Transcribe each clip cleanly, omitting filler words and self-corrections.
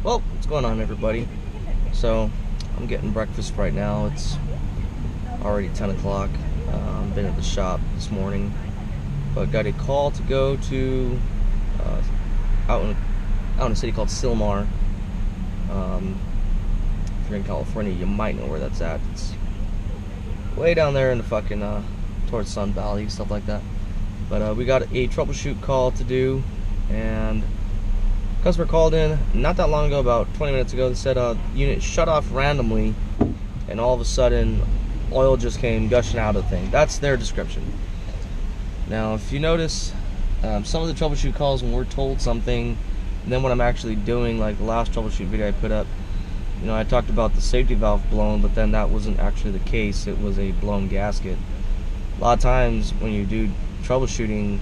Well, what's going on, everybody? So, I'm getting breakfast right now. It's already 10 o'clock. Been at the shop this morning, but got a call to go to out in a city called Sylmar. If you're in California, you might know where that's at. It's way down there in the fucking towards Sun Valley, stuff like that. But we got a troubleshoot call to do, and customer called in not that long ago, about 20 minutes ago. They said unit shut off randomly, and all of a sudden oil just came gushing out of the thing. That's their description. Now, if you notice, some of the troubleshoot calls, when we're told something, and then when I'm actually doing, like the last troubleshoot video I put up, you know, I talked about the safety valve blown, but then that wasn't actually the case. It was a blown gasket. A lot of times when you do troubleshooting,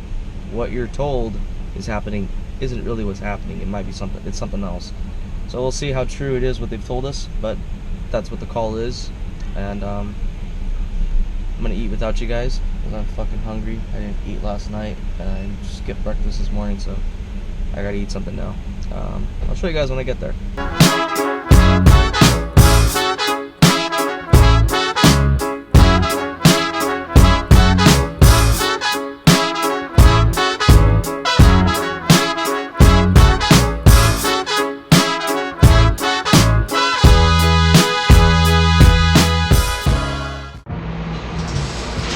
what you're told is happening isn't really what's happening. It might be something, it's something else. So we'll see how true it is what they've told us, but that's what the call is. And I'm gonna eat without you guys because I'm fucking hungry. I didn't eat last night and I skipped breakfast this morning, so I gotta eat something now. I'll show you guys when I get there.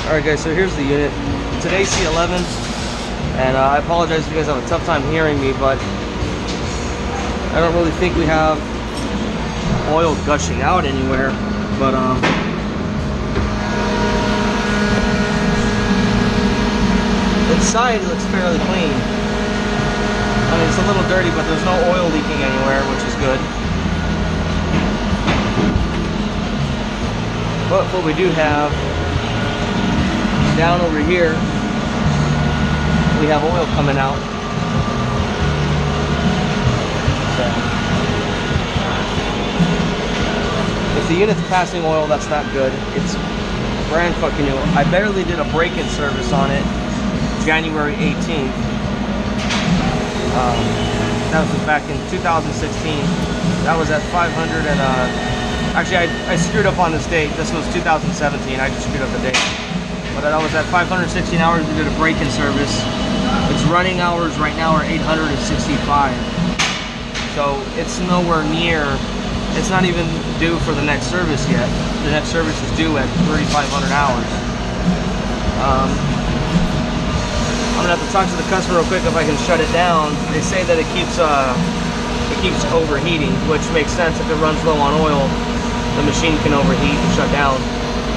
Alright guys, so here's the unit. It's an AC11, and I apologize if you guys have a tough time hearing me, but I don't really think we have oil gushing out anywhere, but inside it looks fairly clean. I mean, it's a little dirty, but there's no oil leaking anywhere, which is good. But what we do have down over here, we have oil coming out. So, if the unit's passing oil, that's not good. It's brand fucking new. I barely did a break-in service on it January 18th. That was back in 2016. That was at 500 and actually I screwed up on this date. This was 2017. I just screwed up the date. But I was at 516 hours. We did a break-in service. Its running hours right now are 865. So it's nowhere near, it's not even due for the next service yet. The next service is due at 3,500 hours. I'm gonna have to talk to the customer real quick if I can shut it down. They say that it keeps overheating, which makes sense. If it runs low on oil, the machine can overheat and shut down.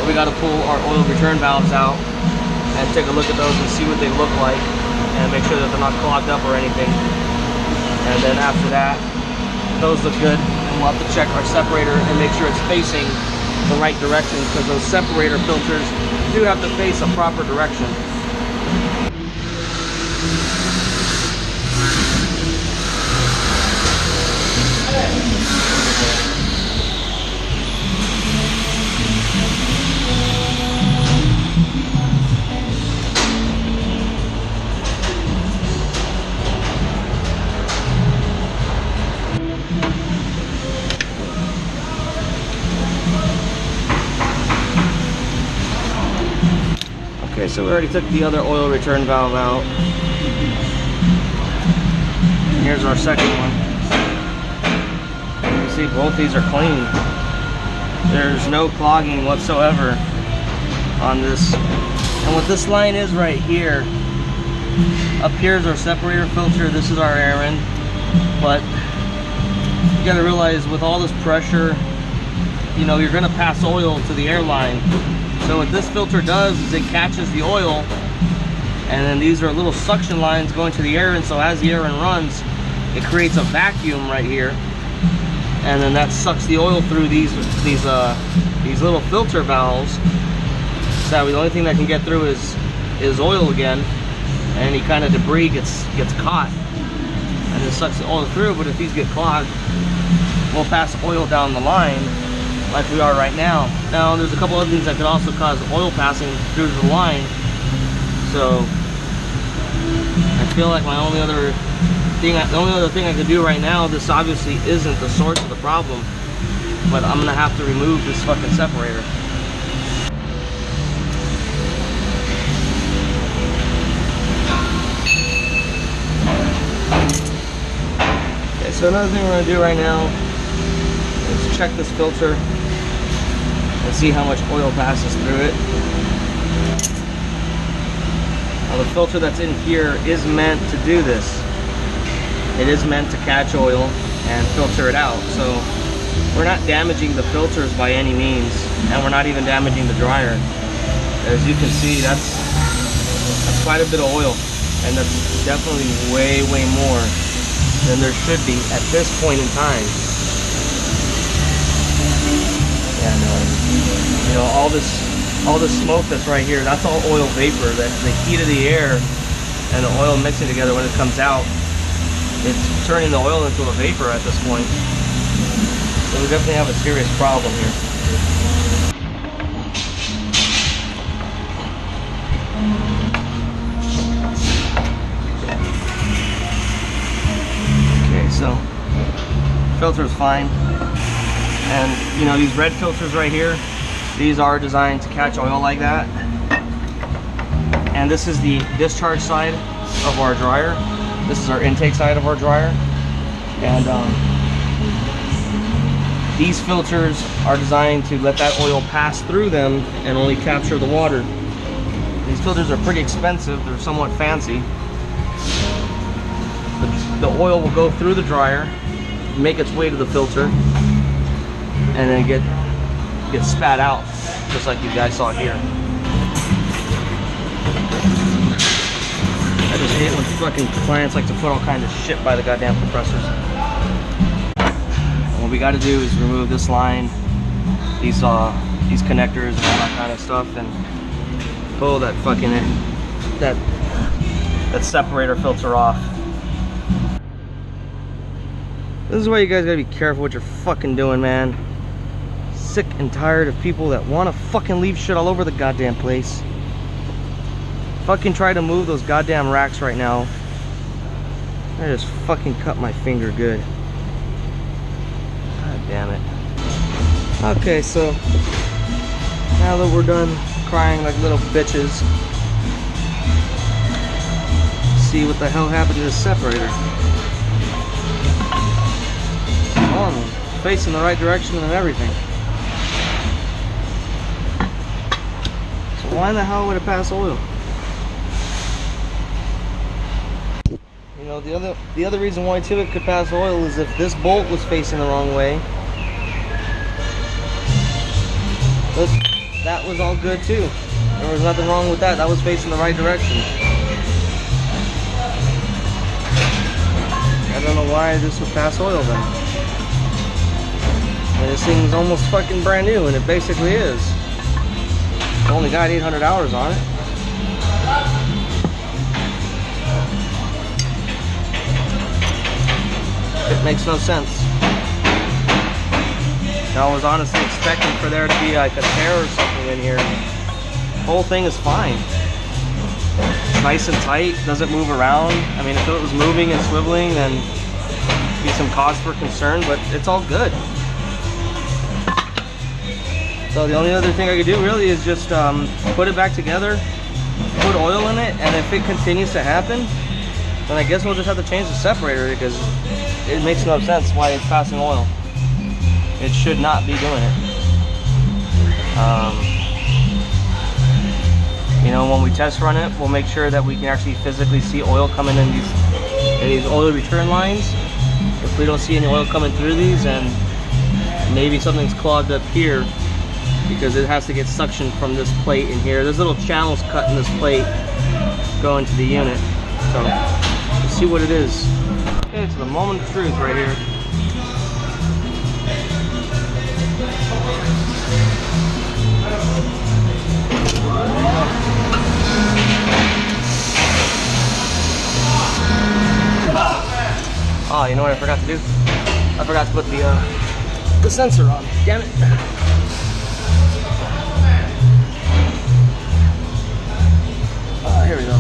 We got to pull our oil return valves out and take a look at those and see what they look like and make sure that they're not clogged up or anything. And then after that, those look good, and we'll have to check our separator and make sure it's facing the right direction, because those separator filters do have to face a proper direction. Okay, so we already took the other oil return valve out. And here's our second one. You see, both these are clean. There's no clogging whatsoever on this. And what this line is right here, up here is our separator filter. This is our air in. But you gotta realize, with all this pressure, you know, you're gonna pass oil to the air line. So what this filter does is it catches the oil, and then these are little suction lines going to the air, and so as the air runs, it creates a vacuum right here, and then that sucks the oil through these little filter valves. So the only thing that can get through is oil again, and any kind of debris gets caught, and it sucks the oil through. But if these get clogged, we'll pass oil down the line like we are right now. Now, there's a couple other things that could also cause oil passing through the line. So I feel like my only other The only other thing I could do right now, this obviously isn't the source of the problem, but I'm gonna have to remove this fucking separator. Okay, so another thing we're gonna do right now is check this filter and see how much oil passes through it. Now the filter that's in here is meant to do this. It is meant to catch oil and filter it out. So we're not damaging the filters by any means, and we're not even damaging the dryer. As you can see, that's quite a bit of oil, and that's definitely way more than there should be at this point in time. Yeah, no, you know, all this smoke that's right here, that's all oil vapor. That's the heat of the air and the oil mixing together. When it comes out, it's turning the oil into a vapor at this point. So we definitely have a serious problem here. Okay, so filter is fine. And you know, these red filters right here, these are designed to catch oil like that. And this is the discharge side of our dryer. This is our intake side of our dryer. And these filters are designed to let that oil pass through them and only capture the water. These filters are pretty expensive. They're somewhat fancy. The oil will go through the dryer, make its way to the filter, and then get spat out, just like you guys saw here. I just hate when fucking clients like to put all kinds of shit by the goddamn compressors. And what we got to do is remove this line, these connectors and all that kind of stuff, and pull that fucking that separator filter off. This is why you guys gotta be careful what you're fucking doing, man. Sick and tired of people that want to fucking leave shit all over the goddamn place. Fucking try to move those goddamn racks right now. I just fucking cut my finger good. God damn it. Okay, so now that we're done crying like little bitches, see what the hell happened to this separator. Oh, facing the right direction and everything. So why in the hell would it pass oil? You know, the other reason why too it could pass oil is if this bolt was facing the wrong way. That was all good too. There was nothing wrong with that. That was facing the right direction. I don't know why this would pass oil then. I mean, this thing's almost fucking brand new, and it basically is. It's only got 800 hours on it. It makes no sense. I was honestly expecting for there to be like a tear or something in here. The whole thing is fine. Nice and tight, doesn't move around. I mean, if it was moving and swiveling, then be some cause for concern, but it's all good. So the only other thing I could do really is just put it back together, put oil in it, and if it continues to happen, then I guess we'll just have to change the separator, because it makes no sense why it's passing oil. It should not be doing it. You know, when we test run it, we'll make sure that we can actually physically see oil coming in these oil return lines. If we don't see any oil coming through these, then maybe something's clogged up here, because it has to get suction from this plate in here. There's little channels cut in this plate going to the unit. So let's see what it is. Okay, it's the moment of truth right here. Oh, you know what I forgot to do? I forgot to put the sensor on. Damn it. Here we go.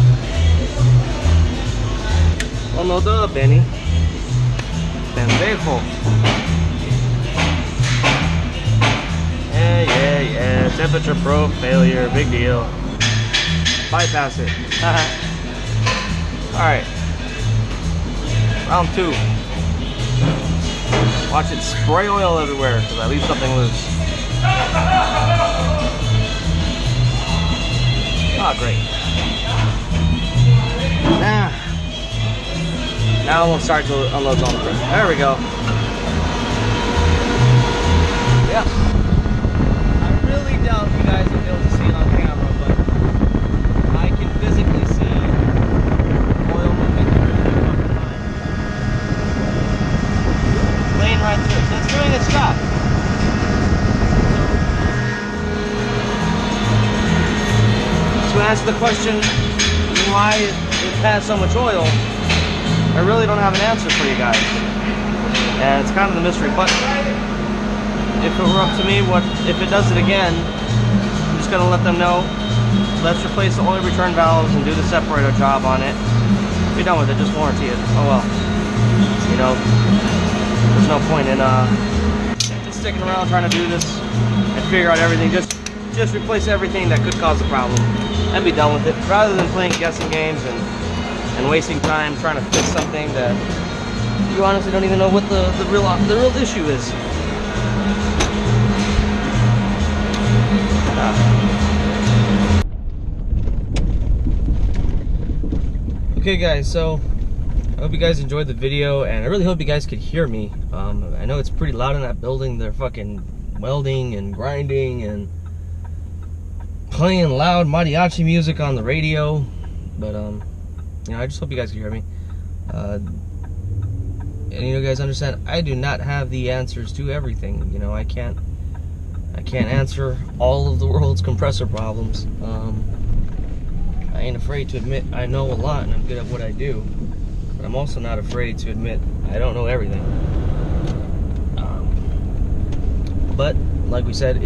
Oh no duh, Benny. Pendejo. Yeah. Temperature probe failure. Big deal. Bypass it. Alright. Round 2. Watch it spray oil everywhere because I leave something loose. Oh, great. Now we'll start to unload all the pressure. There we go. Yeah. I really doubt you guys will be able to see it on camera, but I can physically see oil moving through the fucking line. It's laying right through it. So it's doing its job. To answer the question why it has so much oil, I really don't have an answer for you guys, and it's kind of the mystery. But if it were up to me, if it does it again, I'm just gonna let them know. Let's replace the oil return valves and do the separator job on it. Be done with it. Just warranty it. Oh well. You know, there's no point in sticking around trying to do this and figure out everything. Just replace everything that could cause a problem and be done with it, rather than playing guessing games and wasting time trying to fix something that you honestly don't even know what the real issue is. Okay guys, so I hope you guys enjoyed the video, and I really hope you guys could hear me. I know it's pretty loud in that building. They're fucking welding and grinding and playing loud mariachi music on the radio, but you know, I just hope you guys can hear me. And you guys understand, I do not have the answers to everything. You know, I can't answer all of the world's compressor problems. I ain't afraid to admit I know a lot and I'm good at what I do, but I'm also not afraid to admit I don't know everything. But like we said,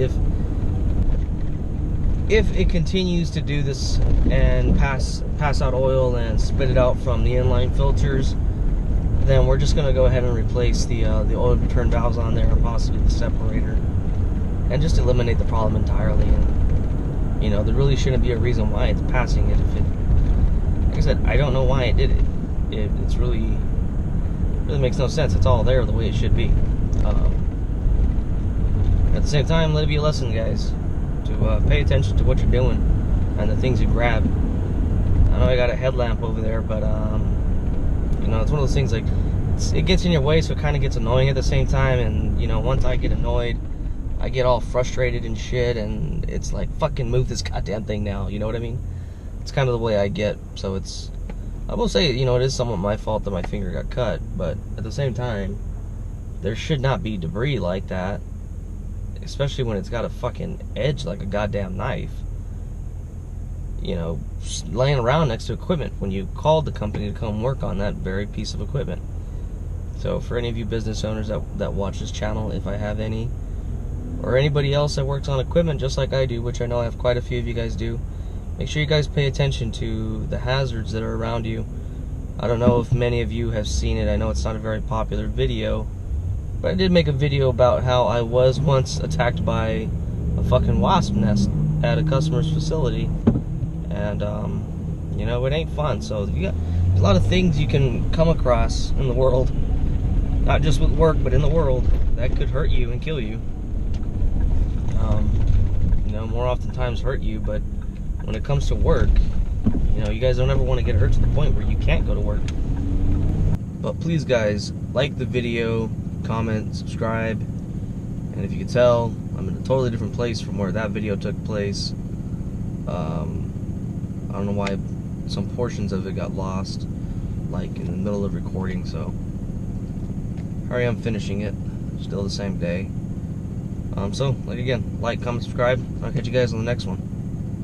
if it continues to do this and pass out oil and spit it out from the inline filters, then we're just gonna go ahead and replace the oil return valves on there and possibly the separator, and just eliminate the problem entirely. And you know, there really shouldn't be a reason why it's passing it. If it, like I said, I don't know why it did it. It's really makes no sense. It's all there the way it should be. At the same time, let it be a lesson, guys, to pay attention to what you're doing and the things you grab. I know I got a headlamp over there, but you know, it's one of those things, like, it gets in your way, so it kind of gets annoying at the same time. And you know, once I get annoyed, I get all frustrated and shit, and it's like, fucking move this goddamn thing now, you know what I mean? It's kind of the way I get. So it's, I will say, you know, it is somewhat my fault that my finger got cut, but at the same time, there should not be debris like that, especially when it's got a fucking edge like a goddamn knife, you know, laying around next to equipment when you called the company to come work on that very piece of equipment. So for any of you business owners that watch this channel, if I have any, or anybody else that works on equipment just like I do, which I know I have quite a few of you guys do, make sure you guys pay attention to the hazards that are around you. I don't know if many of you have seen it. I know it's not a very popular video, but I did make a video about how I was once attacked by a fucking wasp nest at a customer's facility. And, you know, it ain't fun. So there's a lot of things you can come across in the world, not just with work, but in the world, that could hurt you and kill you. You know, more oftentimes hurt you, but when it comes to work, you know, you guys don't ever want to get hurt to the point where you can't go to work. But please, guys, like the video, comment, subscribe, and if you can tell, I'm in a totally different place from where that video took place. I don't know why some portions of it got lost, like in the middle of recording, so here I am finishing it, still the same day. So, like, again, like, comment, subscribe. I'll catch you guys on the next one.